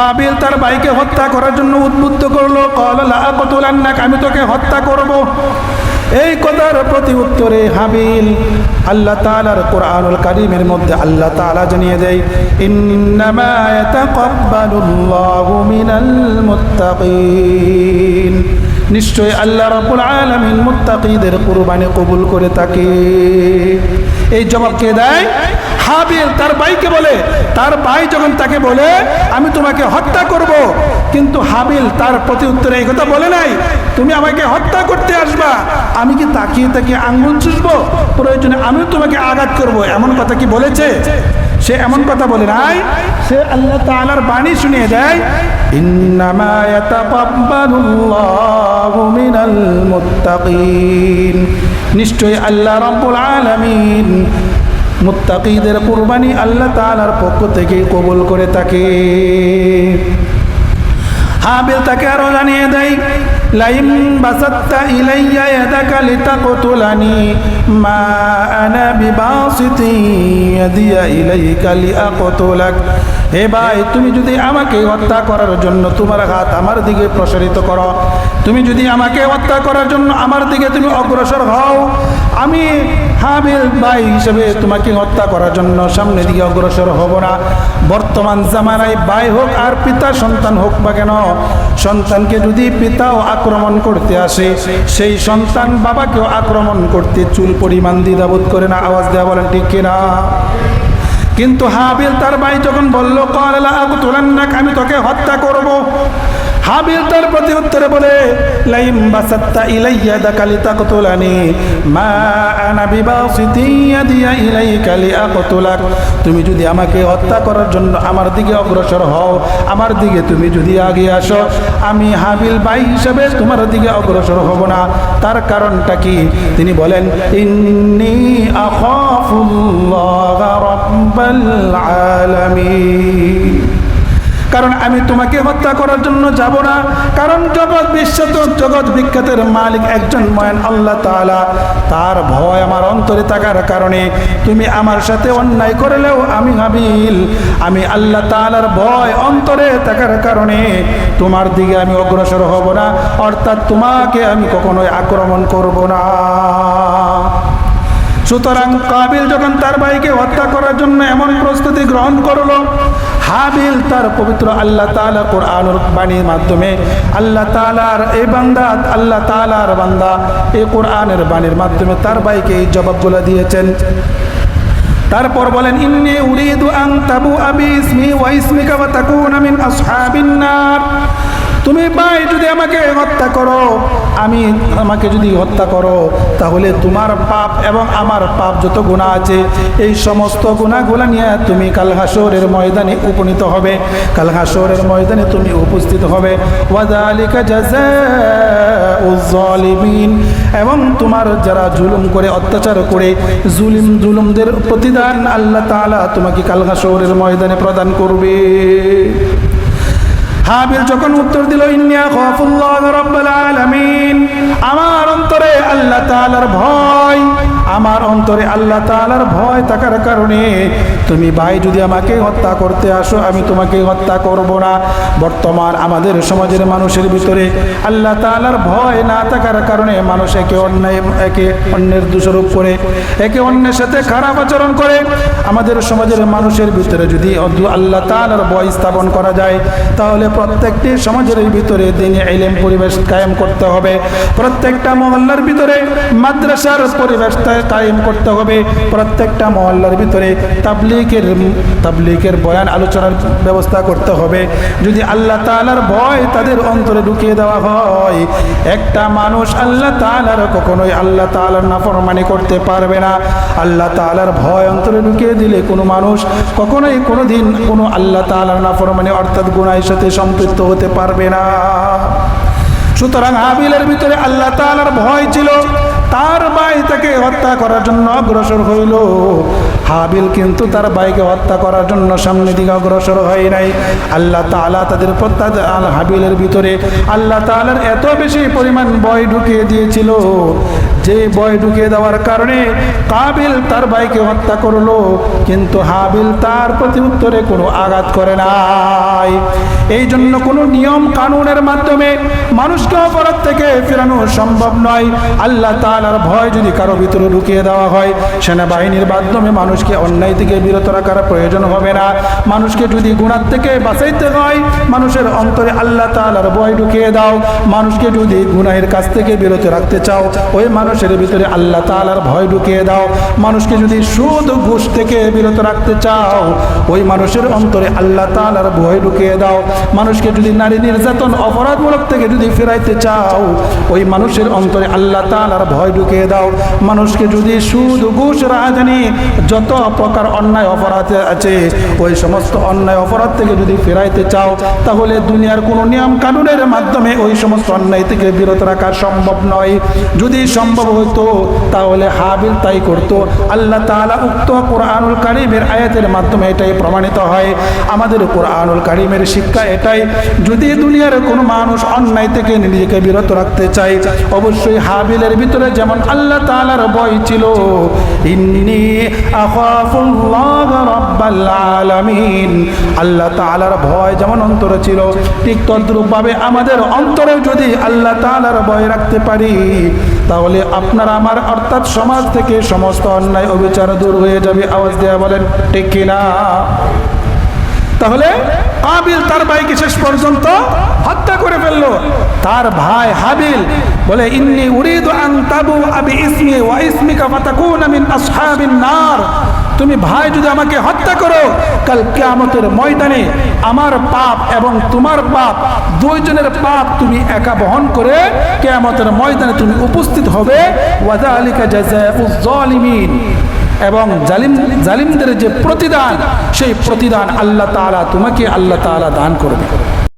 হাবিল তার ভাইকে হত্যা করার জন্য উদ্বুদ্ধ করলো, ক্বালা লা আকতুলান্নাক, আমি তোকে হত্যা করব। এই কথার প্রতি উত্তরে হাবিল আল্লাহ তাআলার কোরআনুল কারীমের মধ্যে আল্লাহ তাআলা জানিয়ে দেয়, ইন্নামা ইয়াতাকাব্বালুল্লাহু মিনাল মুত্তাকিন, নিশ্চয় আল্লাহ রাব্বুল আলামিন মুত্তাকিদের কুরবানি কবুল করে থাকে। এই জবাব কে দেয়? হাবিল তার ভাইকে বলে। তার ভাই যখন তাকে বলে আমি তোমাকে হত্যা করব, কিন্তু হাবিল তার প্রতি উত্তরে এই কথা বলে নাই, তুমি আমাকে হত্যা করতে আসবা, আমি কি তাকিয়ে তাকিয়ে আঙ্গুল চুষবো, প্রয়োজনে আমিও তোমাকে আঘাত করব, এমন কথা কি বলেছে? সে এমন কথা বলে নাই। সে আল্লাহ তাআলার বাণী শুনিয়ে দেয়, ইন্নামা ইয়াতাকাব্বালুল্লাহু মিনাল মুত্তাকিন, নিশ্চয় আল্লাহ রাব্বুল আলামিন মুত্তাকিদের কুরবানি আল্লাহ তাআলার পক্ষ থেকে কবুল করে থাকে। হাবিল তাকে আরো জানিয়ে দেয়, লাইম বাসাত্তা ইলাইয়া ইয়াদাকা লিতাকতুলানি মা আনা বিবাসিতি ইয়াদিয়া ইলাইকা লিআকতুলাক, হে ভাই তুমি যদি আমাকে হত্যা করার জন্য তোমার হাত আমার দিকে প্রসারিত করো, তুমি যদি আমাকে হত্যা করার জন্য আমার দিকে তুমি অগ্রসর হও, আমি হাবিল ভাই হিসেবে তোমাকে হত্যা করার জন্য সামনের দিকে অগ্রসর হব না। বর্তমান জামানায় ভাই হোক আর পিতা সন্তান হোক বা কেন, সন্তানকে যদি পিতাও আক্রমণ করতে আসে, সেই সন্তান বাবাকেও আক্রমণ করতে চুল পরিমাণ দ্বিধাবোধ করে না। আওয়াজ দেওয়া বলেন ঠিক কিনা? কিন্তু হাবিল তার ভাই যখন বলল ক্বালা লা আকতুলান্নাক, আমি তোকে হত্যা করব, হাবিল তার প্রতি উত্তরে বলে, লাইম বাসাত্তা ইলাইয়া ইয়াদাকা লিতাকতুলানি মা আনা বিবাসিতি ইয়াদিয়া ইলাইকা লিআকতুলাক, তুমি যদি আমাকে হত্যা করার জন্য আমার দিকে অগ্রসর হও, আমার দিকে তুমি যদি আগে আসো, আমি হাবিল ভাই হিসেবে তোমার দিকে অগ্রসর হব না। তার কারণটা কি? তিনি বলেন, ইন্নী আখাফুল্লাহ রাব্বাল আলামিন, কারণ আমি তোমাকে হত্যা করার জন্য যাব না, কারণ জগৎ বিখ্যাতের মালিক একজন মহান আল্লাহ তাআলা, তার ভয় আমার অন্তরে থাকার কারণে তুমি আমার সাথে অন্যায় করলেও আমি হাবিল, আমি আল্লাহ তাআলার ভয় অন্তরে থাকার কারণে তোমার দিকে আমি অগ্রসর হব না, অর্থাৎ তোমাকে আমি কখনোই আক্রমণ করব না। সুতরাং কাবিল যখন তার ভাইকে হত্যা করার জন্য এমন প্রস্তুতি গ্রহণ করলো, হাবিল তার পবিত্র আল্লাহ তাআলা কোরআনুল বাণীর মাধ্যমে আল্লাহ তাআলার এই বান্দা, আল্লাহ তাআলার বান্দা এই কোরআনের বাণীর মাধ্যমে তার ভাইকে এই জবাবগুলো দিয়েছেন। তারপর বলেন, ইন্নী উরিদু আন তাবুআ বিইসমি ওয়া ইসমিকা ওয়া তাকুনা মিন আসহাবিন নার, তুমি ভাই যদি আমাকে হত্যা করো, আমাকে যদি হত্যা করো, তাহলে তোমার পাপ এবং আমার পাপ যত গুনাহ আছে এই সমস্ত গুনাহগুলো নিয়ে তুমি কাল হাসরের ময়দানে উপনীত হবে, কাল হাসরের ময়দানে তুমি উপস্থিত হবে। ওয়া যালিকা জাযাউজ জালিমিন, এবং তোমার যারা জুলুম করে অত্যাচার করে জুলুমদের প্রতিদান আল্লাহ তাআলা তোমাকে কাল হাসরের ময়দানে প্রদান করবে। হাবিল যখন উত্তর দিল, ইন্নী আখাফুল্লাহ রাব্বাল আলামিন, আমার অন্তরে আল্লাহ তাআলার ভয়, আমার অন্তরে আল্লাহ তাআলার ভয় থাকার কারণে তুমি ভাই যদি আমাকে হত্যা করতে আসো, আমি তোমাকে হত্যা করব না। বর্তমান আমাদের সমাজের মানুষের ভিতরে আল্লাহ তাআলার ভয় না থাকার কারণে মানুষ একে অন্যের দোষারোপ করে, একে অন্যের সাথে খারাপ আচরণ করে। আমাদের সমাজের মানুষের ভিতরে যদি আল্লাহ তাআলার ভয় স্থাপন করা যায়, তাহলে প্রত্যেকটি সমাজের ভিতরে দ্বীনি ইলম পরিবেশ কায়েম করতে হবে, প্রত্যেকটা মহল্লার ভিতরে মাদ্রাসার পরিবেশ কায়েম করতে হবে, প্রত্যেকটা মহল্লার ভিতরে তাবলীগের বয়ান আলোচনার ব্যবস্থা করতে হবে। যদি আল্লাহ তাআলার ভয় তাদের অন্তরে ঢুকিয়ে দেওয়া হয়, একটা মানুষ আল্লাহ তাআলার কখনোই আল্লাহ তাআলার নাফরমানি করতে পারবে না। আল্লাহ তাআলার ভয় অন্তরে ঢুকিয়ে দিলে কোনো মানুষ কখনোই কোনোদিন কোনো আল্লাহ তাআলার নাফরমানি অর্থাৎ গুনাহের সাথে সম্পৃক্ত হতে পারবে না। সুতরাং হাবিলের ভিতরে আল্লাহ তাআলার ভয় ছিল, তার ভাই তাকে হত্যা করার জন্য অগ্রসর হইল। হাবিল কিন্তু তার ভাইকে হত্যা করার জন্য সামনের দিকে অগ্রসর হয় নাই। আল্লাহ তাআলা তাদের হাবিলের ভিতরে আল্লাহ তাআলার এত বেশি পরিমাণ ভয় ঢুকিয়ে দিয়েছিল যে ভয় ঢুকিয়ে দেওয়ার কারণে কাবিল তার ভাইকে হত্যা করলো, কিন্তু হাবিল তার প্রতি উত্তরে কোনো আঘাত করে নাই। এই জন্য কোনো নিয়ম কানুনের মাধ্যমে মানুষকে অপরাধ থেকে ফেরানো সম্ভব নয়। আল্লাহ তাআলার ভয় যদি কারো ভিতরে ঢুকিয়ে দেওয়া হয়, সেনাবাহিনীর মাধ্যমে মানুষকে অন্যায় থেকে বিরত রাখার প্রয়োজন হবে না। মানুষকে যদি গুনাহ থেকে বাঁচাইতে হয়, মানুষের অন্তরে আল্লাহ তাআলার ভয় ঢুকিয়ে দাও। মানুষকে যদি গুনাহের কাছ থেকে বিরত রাখতে চাও, ওই মানুষের ভিতরে আল্লাহ তাআলার ভয় ঢুকিয়ে দাও। মানুষকে যদি সুদ ঘুষ থেকে বিরত রাখতে চাও, ওই মানুষের অন্তরে আল্লাহ তাআলার ভয় ঢুকিয়ে দাও। মানুষকে যদি নারী নির্যাতন অপরাধমূলক থেকে যদি ফেরাইতে চাও, ওই মানুষের অন্তরে আল্লাহ তাআলার ভয় ঢুকিয়ে দাও। মানুষকে যদি সুদ ঘুষ রাহাজানি যত প্রকার অন্যায় অপরাধ আছে, ওই সমস্ত অন্যায় অপরাধ থেকে যদি ফেরাইতে চাও, তাহলে দুনিয়ার কোনো নিয়ম কানুনের মাধ্যমে ওই সমস্ত অন্যায় থেকে বিরত রাখা সম্ভব নয়। যদি সম্ভব হতো তাহলে হাবিল তাই করত। আল্লাহ তাআলা উক্ত কোরআনুল কারীমের আয়াতের মাধ্যমে এটাই প্রমাণিত হয়। আমাদের কোরআনুল কারীমের শিক্ষা এটাই, যদি দুনিয়ার কোনো মানুষ অন্যায় থেকে নিজেকে বিরত রাখতে চায়, অবশ্যই হাবিলের ভিতরে যেমন আল্লাহ তাআলার ভয় ছিল, ইন্নী আখাফুল্লাহ রাব্বাল আলামিন, আল্লাহ তাআলার ভয় যেমন অন্তরে ছিল, ঠিক তদ্রূপভাবে আমাদের অন্তরে যদি আল্লাহ তাআলার ভয় রাখতে পারি, তাহলে আপনার আমার অর্থাৎ সমাজ থেকে সমস্ত অন্যায় অবিচার দূর হয়ে যাবে। আওয়াজ দেয়া বলেন ঠিক কিনা? তাহলে কাবিল তার ভাইকে শেষ পর্যন্ত হত্যা করে ফেললো। তার ভাই হাবিল বলে, ইন্নী উরিদু আন তাবু আবি ইসমি ওয়া ইসমিকা ফাতাকুনা মিন আসহাবিন নার, তুমি ভাই যদি আমাকে হত্যা করো, কাল কিয়ামতের ময়দানে আমার পাপ এবং তোমার পাপ, দুইজনের পাপ তুমি একা বহন করে কিয়ামতের ময়দানে তুমি উপস্থিত হবে। ওয়া যালিকা জাযাউজ জালিমিন, এবং জালিমদের যে প্রতিদান, সেই প্রতিদান আল্লাহ তাআলা তোমাকে আল্লাহ তাআলা দান করবে।